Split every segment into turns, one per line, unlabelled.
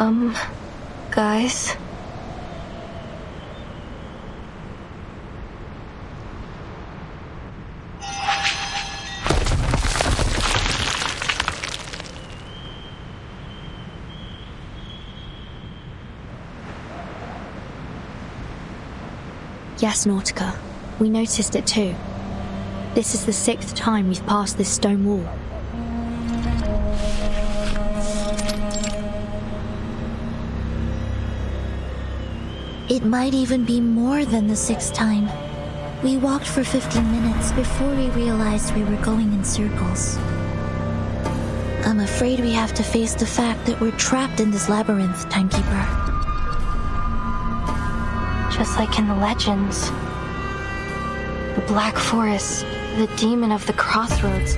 Guys?
Yes, Nautica. We noticed it too. This is the 6th time we've passed this stone wall.
It might even be more than the 6th time. We walked for 15 minutes before we realized we were going in circles. I'm afraid we have to face the fact that we're trapped in this labyrinth, Timekeeper.
Just like in the legends. The Black Forest, the Demon of the Crossroads,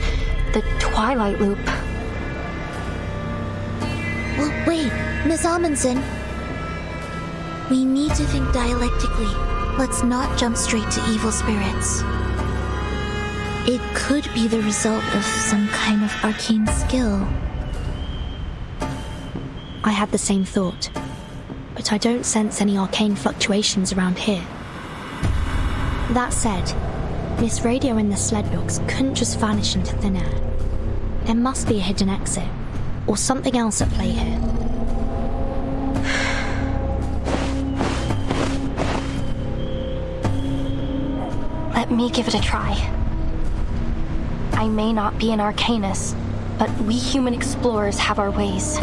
the Twilight Loop.
Well, wait, Miss Amundsen. We need to think dialectically. Let's not jump straight to evil spirits. It could be the result of some kind of arcane skill.
I had the same thought, but I don't sense any arcane fluctuations around here. That said, Miss Radio and the sled dogs couldn't just vanish into thin air. There must be a hidden exit, or something else at play here.
Let me give it a try. I may not be an arcanist, but we human explorers have our ways.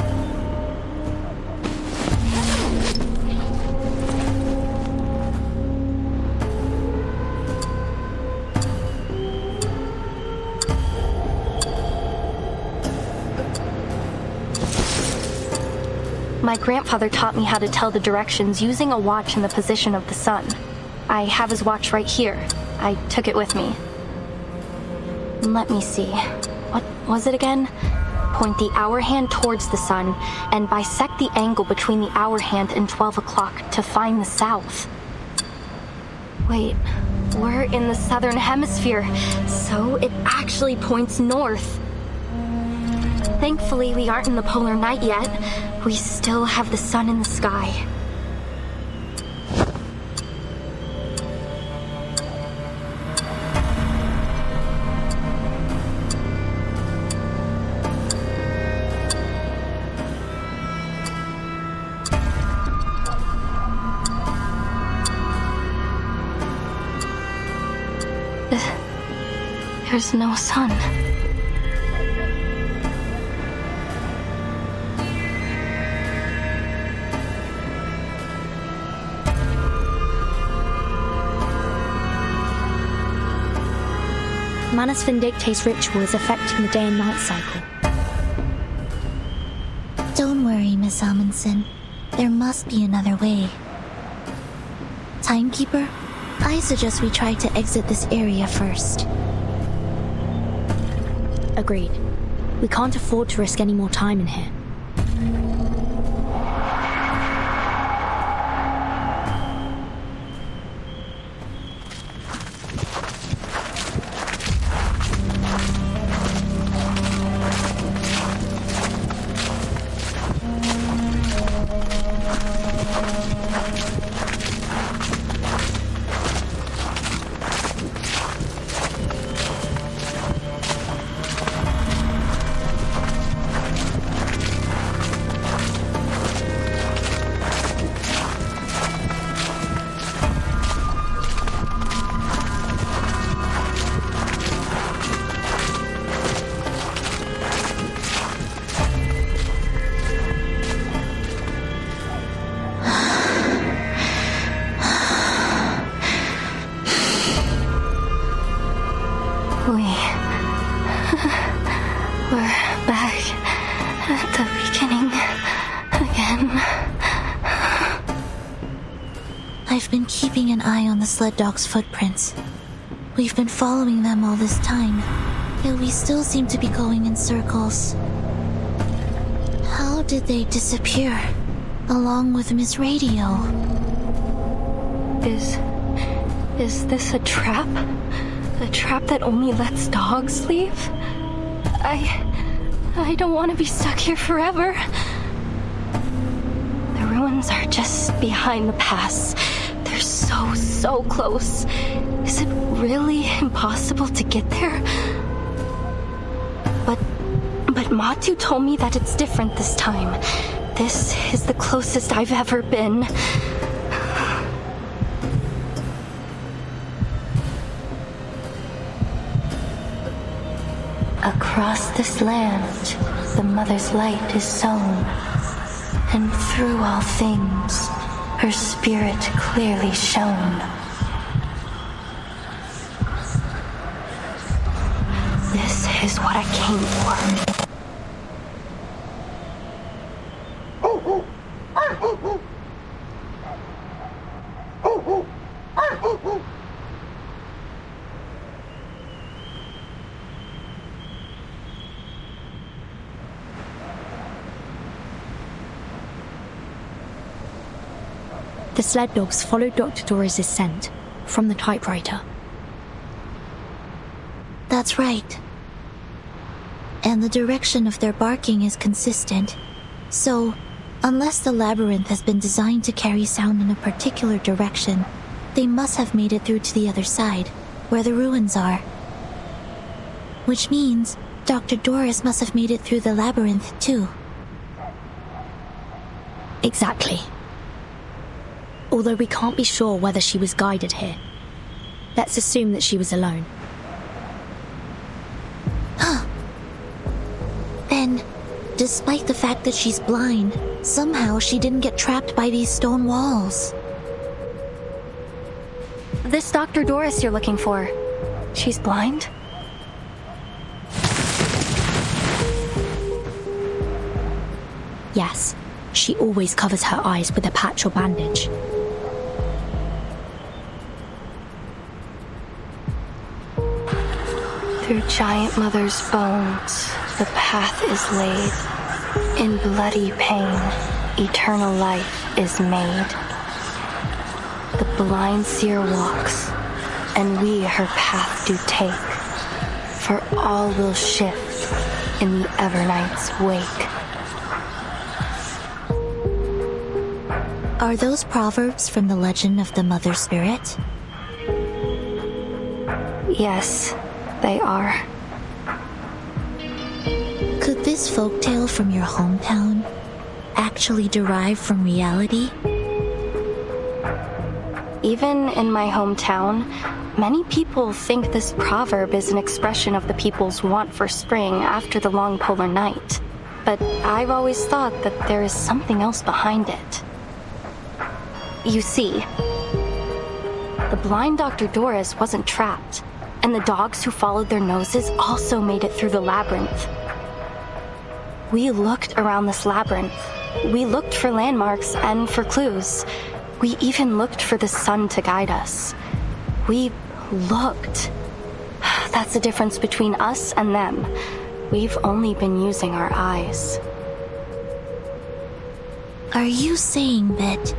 My grandfather taught me how to tell the directions using a watch in the position of the sun. I have his watch right here. I took it with me. Let me see. What was it again? Point the hour hand towards the sun and bisect the angle between the hour hand and 12 o'clock to find the south. Wait, we're in the southern hemisphere, so it actually points north. Thankfully, we aren't in the polar night yet. We still have the sun in the sky. There's no sun.
Manus Vindictae's ritual is affecting the day and night cycle.
Don't worry, Miss Amundsen. There must be another way. Timekeeper, I suggest we try to exit this area first.
Agreed. We can't afford to risk any more time in here.
We're back at the beginning again.
I've been keeping an eye on the sled dog's footprints. We've been following them all this time, yet we still seem to be going in circles. How did they disappear, along with Miss Radio?
Is this a trap? A trap that only lets dogs leave? I don't want to be stuck here forever. ruins are just behind the pass. They're so close. Is it really impossible to get there? But Matu told me that it's different this time. This is the closest I've ever been. Across this land, the Mother's light is sown, and through all things, her spirit clearly shone. This is what I came for.
The sled dogs followed Dr. Doris' scent from the typewriter.
That's right. And the direction of their barking is consistent. So, unless the labyrinth has been designed to carry sound in a particular direction, they must have made it through to the other side, where the ruins are. Which means Dr. Doris must have made it through the labyrinth too.
Exactly. Although we can't be sure whether she was guided here. Let's assume that she was alone.
Then, despite the fact that she's blind, somehow she didn't get trapped by these stone walls.
This Dr. Doris you're looking for, she's blind?
Yes, she always covers her eyes with a patch or bandage.
Through Giant Mother's bones, the path is laid. In bloody pain, eternal life is made. The blind seer walks, and we her path do take. For all will shift in the Evernight's wake.
Are those proverbs from the legend of the Mother Spirit?
Yes, they are.
Could this folktale from your hometown actually derive from reality?
Even in my hometown, many people think this proverb is an expression of the people's want for spring after the long polar night. But I've always thought that there is something else behind it. You see, the blind Dr. Doris wasn't trapped, and the dogs who followed their noses also made it through the labyrinth. We looked around this labyrinth. We looked for landmarks and for clues. We even looked for the sun to guide us. We looked. That's the difference between us and them. We've only been using our eyes.
Are you saying that...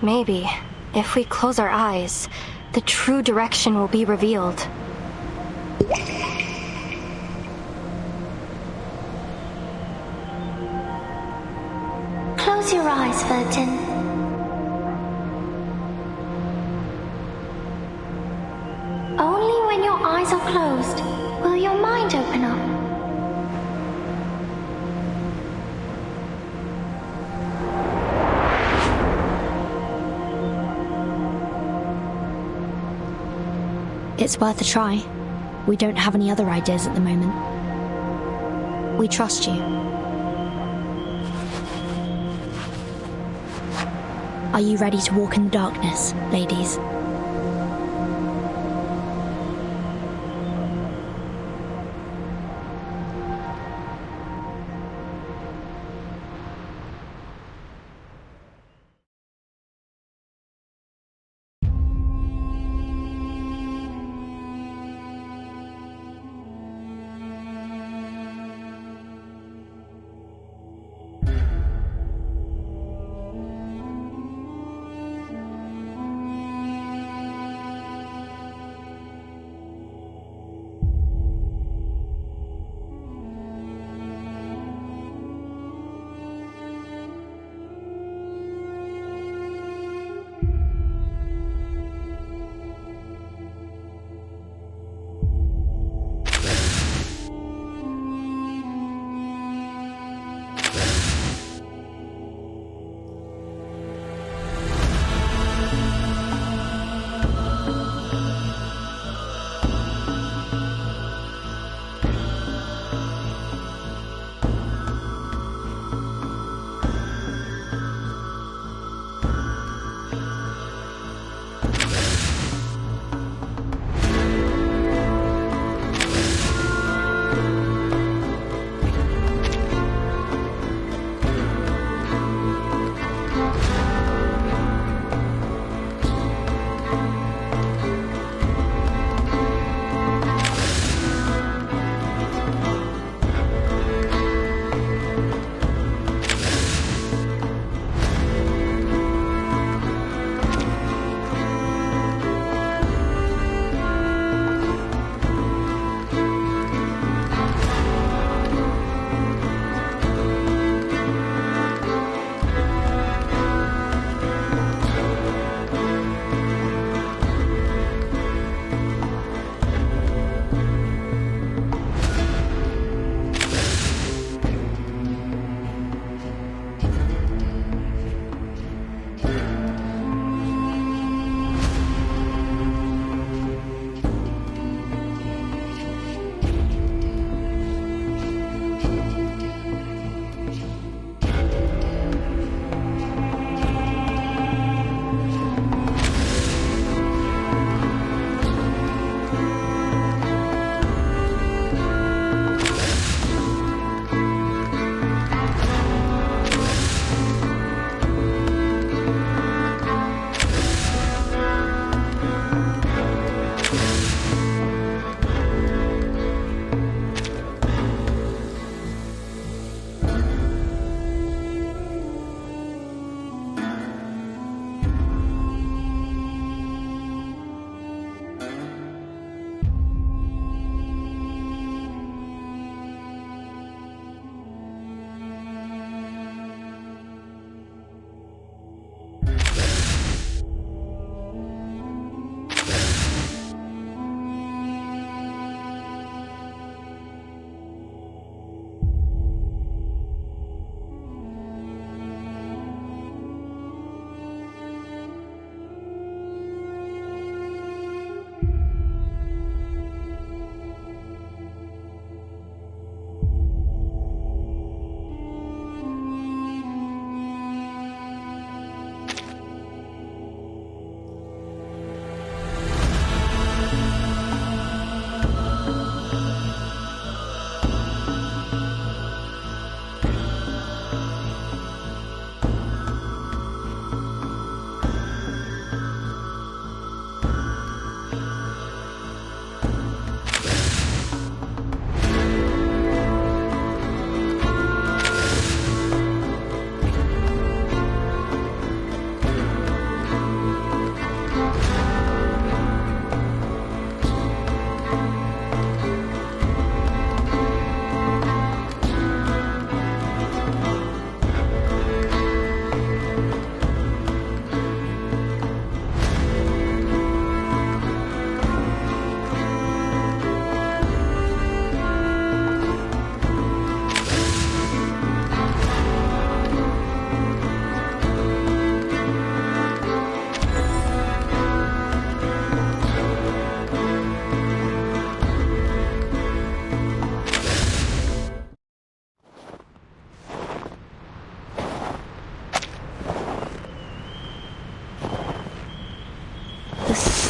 Maybe, if we close our eyes, the true direction will be revealed.
Close your eyes, Virgin. Only when your eyes are closed will your mind open up.
It's worth a try. We don't have any other ideas at the moment. We trust you. Are you ready to walk in the darkness, ladies?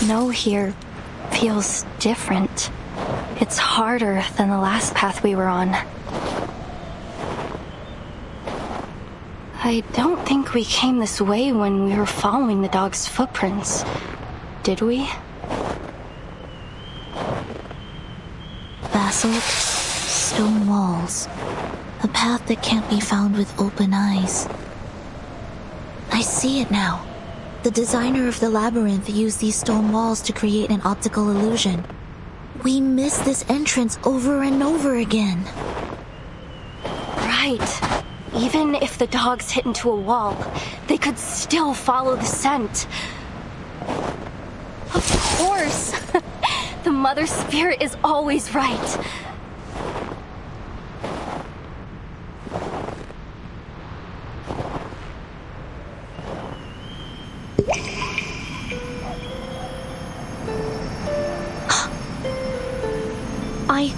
snow here feels different. It's harder than the last path we were on. I don't think we came this way when we were following the dog's footprints, did we?
Basalt, stone walls, a path that can't be found with open eyes. I see it now. The designer of the labyrinth used these stone walls to create an optical illusion. We missed this entrance over and over again.
Right. Even if the dogs hit into a wall, they could still follow the scent. Of course! The Mother Spirit is always right.
I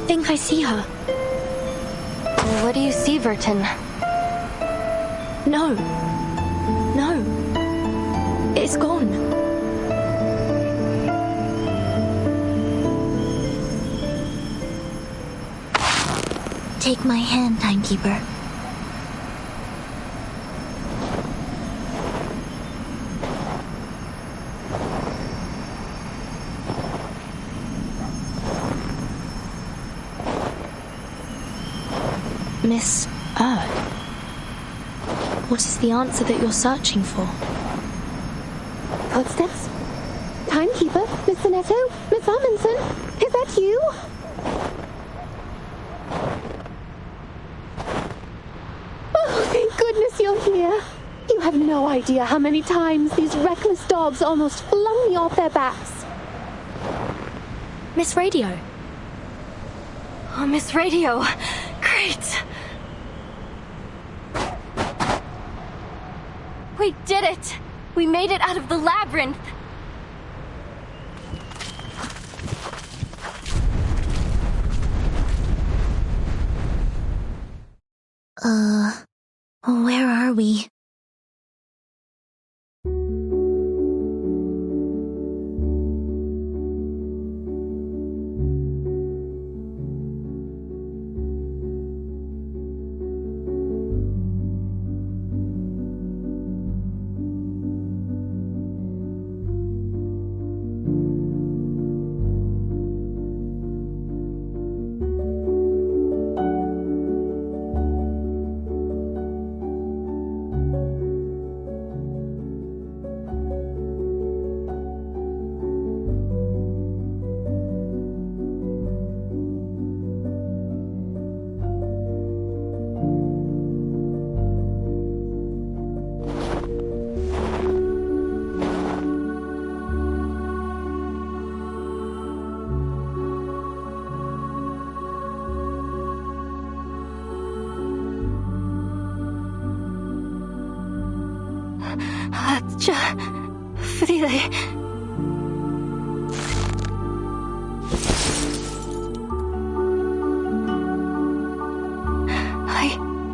think I see her.
What do you see, Vertin?
No. It's gone.
Take my hand, Timekeeper.
Miss Erd. What is the answer that you're searching for?
Footsteps? Timekeeper? Miss Sonetto? Miss Amundsen? Is that you? Oh, thank goodness you're here. You have no idea how many times these reckless dogs almost flung me off their backs.
Miss Radio.
Oh, Miss Radio. Great. We did it! We made it out of the labyrinth!
Where are we?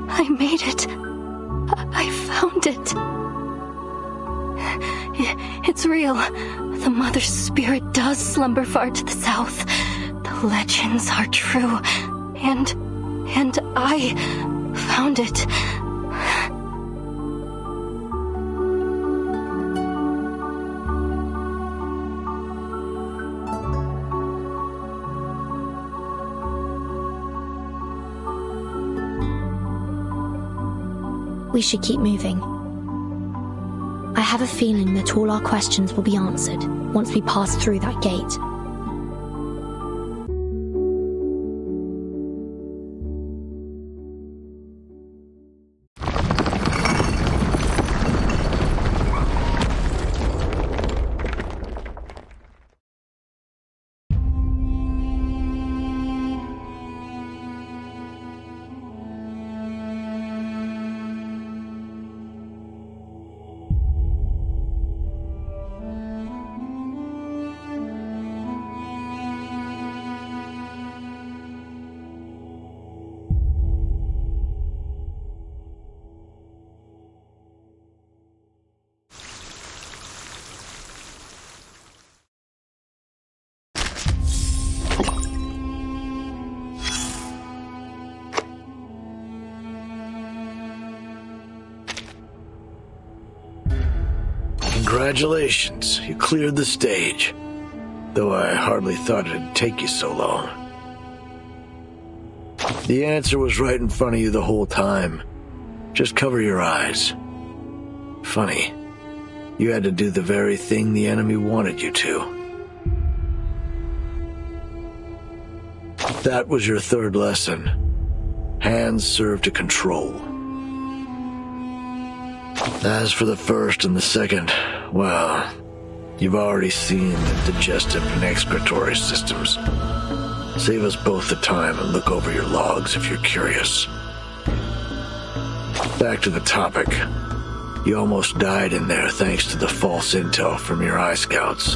I made it. I found it. It's real. The Mother Spirit does slumber far to the south. The legends are true. And I found it.
We should keep moving. I have a feeling that all our questions will be answered once we pass through that gate.
Congratulations, you cleared the stage. Though I hardly thought it'd take you so long. The answer was right in front of you the whole time. Just cover your eyes. Funny, you had to do the very thing the enemy wanted you to. That was your third lesson. Hands serve to control. As for the first and the second, well, you've already seen the digestive and excretory systems. Save us both the time and look over your logs if you're curious. Back to the topic. You almost died in there thanks to the false intel from your eye scouts.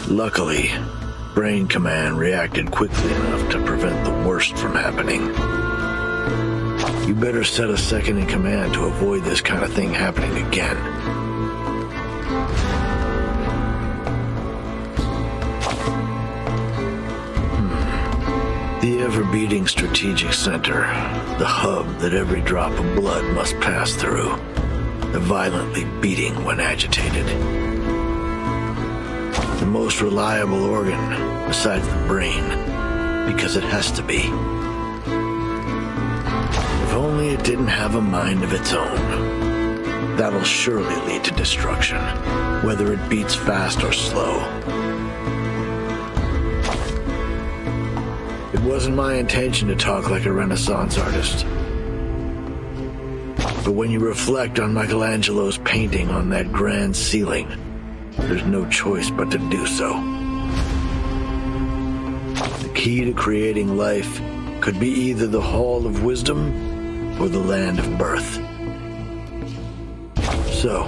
Luckily, Brain Command reacted quickly enough to prevent the worst from happening. You better set a second in command to avoid this kind of thing happening again. The ever-beating strategic center, the hub that every drop of blood must pass through, the violently beating when agitated. The most reliable organ, besides the brain, because it has to be. If only it didn't have a mind of its own. That'll surely lead to destruction, whether it beats fast or slow. It wasn't my intention to talk like a Renaissance artist. But when you reflect on Michelangelo's painting on that grand ceiling, there's no choice but to do so. The key to creating life could be either the Hall of Wisdom or the Land of Birth. So,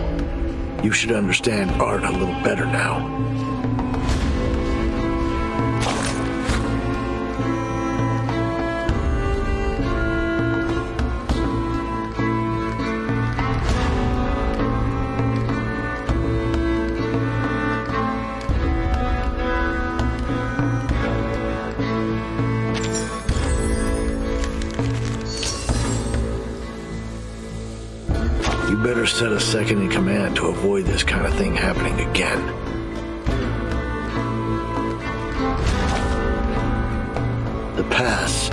you should understand art a little better now. You better set a second in command to avoid this kind of thing happening again. The pass,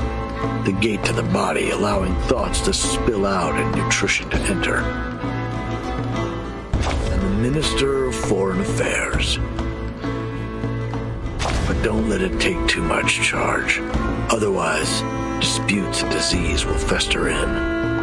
the gate to the body, allowing thoughts to spill out and nutrition to enter. And the Minister of Foreign Affairs. But don't let it take too much charge. Otherwise, disputes and disease will fester in.